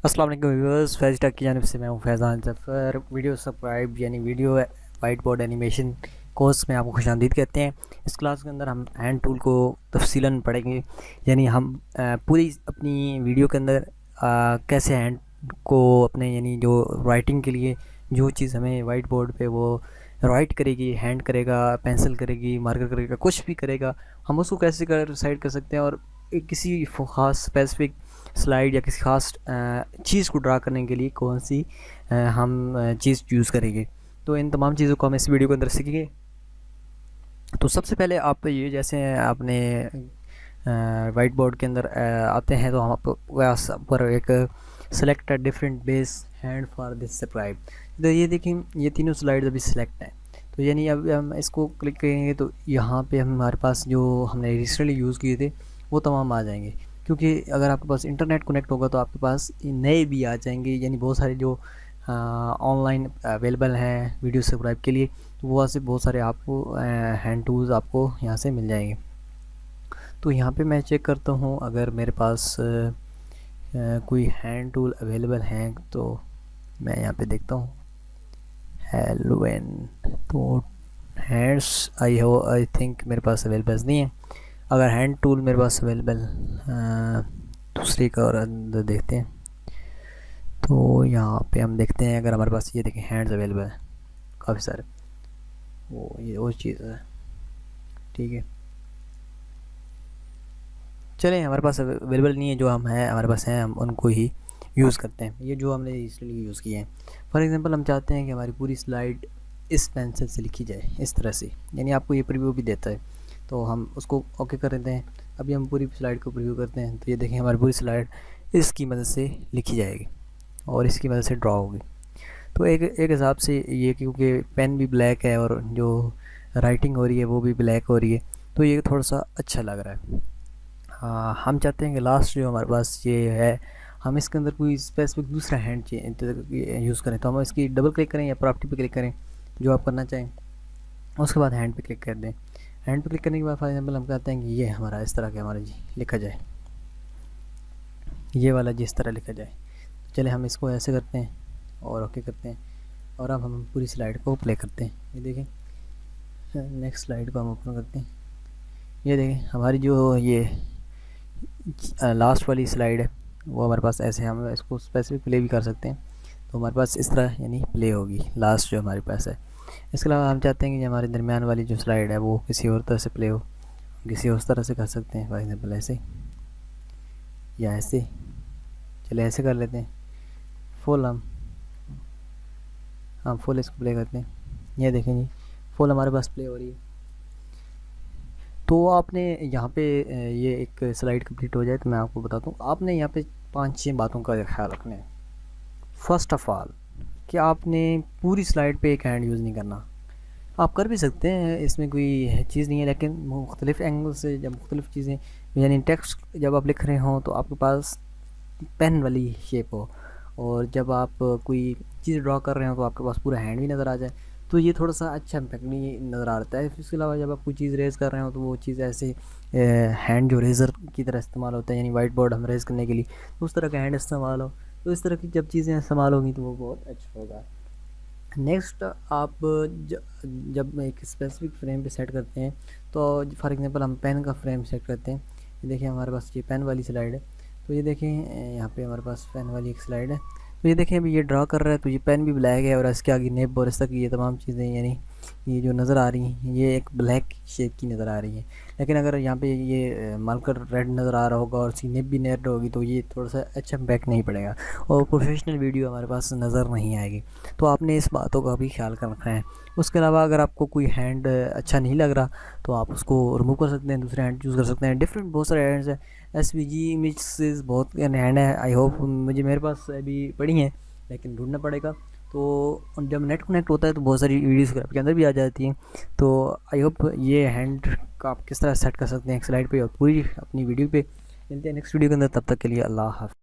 अस्सलाम वालेकुम व्यूअर्स, फैज़ टेक की जानिब से मैं हूं फैज़ान ज़फ़र। वीडियो सब्सक्राइब यानी video white board animation course में आपको खुशामदीद कहते हैं। इस क्लास के अंदर हम हैंड टूल को तफसीलन पढ़ेंगे, यानी हम पूरी अपनी वीडियो के अंदर कैसे हैंड को अपने यानी जो राइटिंग के लिए जो चीज़ हमें वाइट बोर्ड पे वो राइट करेगी, हैंड करेगा, पेंसिल करेगी, मार्कर करेगा, कुछ भी करेगा, हम उसको कैसे कर साइड कर सकते हैं। और किसी ख़ास स्पेसिफिक स्लाइड या किसी ख़ास चीज़ को ड्रा करने के लिए कौन सी हम चीज़ यूज़ करेंगे। तो इन तमाम चीज़ों को हम इस वीडियो के अंदर सीखेंगे। तो सबसे पहले आप ये जैसे आपने वाइट बोर्ड के अंदर आते हैं, तो हम आपको पर एक select different base hand for this subscribe. तो ये देखें, ये तीनों स्लाइड्स अभी सिलेक्ट हैं। तो यानी अब हम इसको क्लिक करेंगे तो यहाँ पे हमारे पास जो हमने रिसेंटली यूज़ किए थे वो तमाम आ जाएंगे। क्योंकि अगर आपके पास इंटरनेट कनेक्ट होगा तो आपके पास नए भी आ जाएंगे, यानी बहुत सारे जो ऑनलाइन अवेलेबल हैं वीडियो सब्सक्राइब के लिए, तो वो से बहुत सारे आपको हैंड टूल्स आपको यहाँ से मिल जाएंगे। तो यहाँ पे मैं चेक करता हूँ अगर मेरे पास कोई हैंड टूल अवेलेबल हैं, तो मैं यहाँ पे देखता हूँ हेलो एन। तो हैंड्स आई थिंक मेरे पास अवेलेबल नहीं है। अगर हैंड टूल मेरे पास अवेलेबल दूसरे का और अंदर देखते हैं, तो यहाँ पे हम देखते हैं अगर हमारे पास ये देखें हैंड्स अवेलेबल है काफ़ी सारे, वो ये और चीज़ है। ठीक है, चलें, हमारे पास अवेलेबल नहीं है, जो हम हैं हमारे पास हैं हम उनको ही यूज़ करते हैं। ये जो हमने इसलिए यूज़ किए हैं, फॉर एग्ज़ाम्पल हम चाहते हैं कि हमारी पूरी स्लाइड इस पेंसिल से लिखी जाए इस तरह से, यानी आपको ये प्रीव्यू भी देता है, तो हम उसको ओके कर देते हैं। अभी हम पूरी स्लाइड को प्रीव्यू करते हैं, तो ये देखें हमारी पूरी स्लाइड इसकी मदद से लिखी जाएगी और इसकी मदद से ड्रॉ होगी। तो एक हिसाब से ये, क्योंकि पेन भी ब्लैक है और जो राइटिंग हो रही है वो भी ब्लैक हो रही है, तो ये थोड़ा सा अच्छा लग रहा है। हम चाहते हैं कि लास्ट जो हमारे पास ये है, हम इसके अंदर कोई स्पेसिफिक दूसरा हैंड यूज़ करें, तो हम इसकी डबल क्लिक करें या प्रॉपर्टी पे क्लिक करें जो आप करना चाहें, उसके बाद हैंड पे क्लिक कर दें। हैंड पे क्लिक करने के बाद फॉर एग्जांपल हम कहते हैं कि ये हमारा इस तरह के हमारा जी लिखा जाए, ये वाला जिस तरह लिखा जाए। चले हम इसको ऐसे करते हैं और ओके करते हैं, और अब हम पूरी स्लाइड को प्ले करते हैं। ये देखें, नेक्स्ट स्लाइड को हम ओपन करते हैं। ये देखें हमारी जो ये लास्ट वाली स्लाइड है वो हमारे पास ऐसे, हम इसको स्पेसिफिक प्ले भी कर सकते हैं, तो हमारे पास इस तरह यानी प्ले होगी लास्ट जो हमारे पास है। इसके अलावा हम चाहते हैं कि हमारे दरमियान वाली जो स्लाइड है वो किसी और तरह से प्ले हो, किसी और तरह से कर सकते हैं, फॉर एग्जांपल ऐसे या ऐसे। चले ऐसे कर लेते हैं, फुल हम फुल इसको प्ले करते हैं। ये देखें जी, फुल हमारे पास प्ले हो रही है। तो आपने यहाँ पे ये एक स्लाइड कंप्लीट हो जाए तो मैं आपको बताता हूँ, आपने यहाँ पे 5-6 बातों का ख्याल रखना है। फर्स्ट ऑफ़ ऑल कि आपने पूरी स्लाइड पे एक हैंड यूज़ नहीं करना। आप कर भी सकते हैं, इसमें कोई चीज़ नहीं है, लेकिन मुख्तलिफ़ एंगल से जब मुख्तलिफ़ चीज़ें यानी टेक्स्ट जब आप लिख रहे हों तो आपके पास पेन वाली शेप हो, और जब आप कोई चीज़ ड्रॉ कर रहे हो तो आपके पास पूरा हैंड भी नज़र आ जाए, तो ये थोड़ा सा अच्छा इम्पैक्ट नहीं नज़र आता है। इसके अलावा जब आप कोई चीज़ रेज़ कर रहे हो तो वो चीज़ ऐसे हैंड जो रेज़र की तरह इस्तेमाल होता है, यानी वाइट बोर्ड हम रेज़ करने के लिए तो उस तरह का हैंड इस्तेमाल हो, तो इस तरह की जब चीज़ें इस्तेमाल होंगी तो वो बहुत अच्छा होगा। नेक्स्ट आप जब एक स्पेसिफिक फ्रेम पे सेट करते हैं, तो फॉर एग्जांपल हम पेन का फ्रेम सेट करते हैं। ये देखिए हमारे पास ये पेन वाली स्लाइड है, तो ये देखें यहाँ पे हमारे पास पेन वाली एक स्लाइड है। तो ये देखें अभी ये ड्रा कर रहा है, तो ये पेन भी ब्लैक है और इसके आगे नेब और इस तक ये तमाम चीज़ें यानी ये जो नज़र आ रही हैं ये एक ब्लैक शेप की नज़र आ रही है। लेकिन अगर यहाँ पे ये मार्कर रेड नज़र आ रहा होगा और इसकी नेब भी रेड होगी तो ये थोड़ा सा अच्छा इम्पैक्ट नहीं पड़ेगा और प्रोफेशनल वीडियो हमारे पास नज़र नहीं आएगी। तो आपने इस बातों का भी ख्याल कर रखना है। उसके अलावा अगर आपको कोई हैंड अच्छा नहीं लग रहा तो आप उसको रिमूव कर सकते हैं, दूसरे हैंड यूज़ कर सकते हैं। डिफरेंट बहुत सारे हैंड्स हैं, SVG इमेजेस बहुत हैंड है, आई होप मेरे पास अभी पड़ी हैं लेकिन ढूंढना पड़ेगा। तो जब नेट कनेक्ट होता है तो बहुत सारी वीडियोस के अंदर भी आ जाती हैं। तो आई होप ये हैंड का आप किस तरह सेट कर सकते हैं एक स्लाइड पे और पूरी अपनी वीडियो पे। मिलते हैं नेक्स्ट वीडियो के अंदर, तब तक के लिए अल्लाह हाफ़िज़।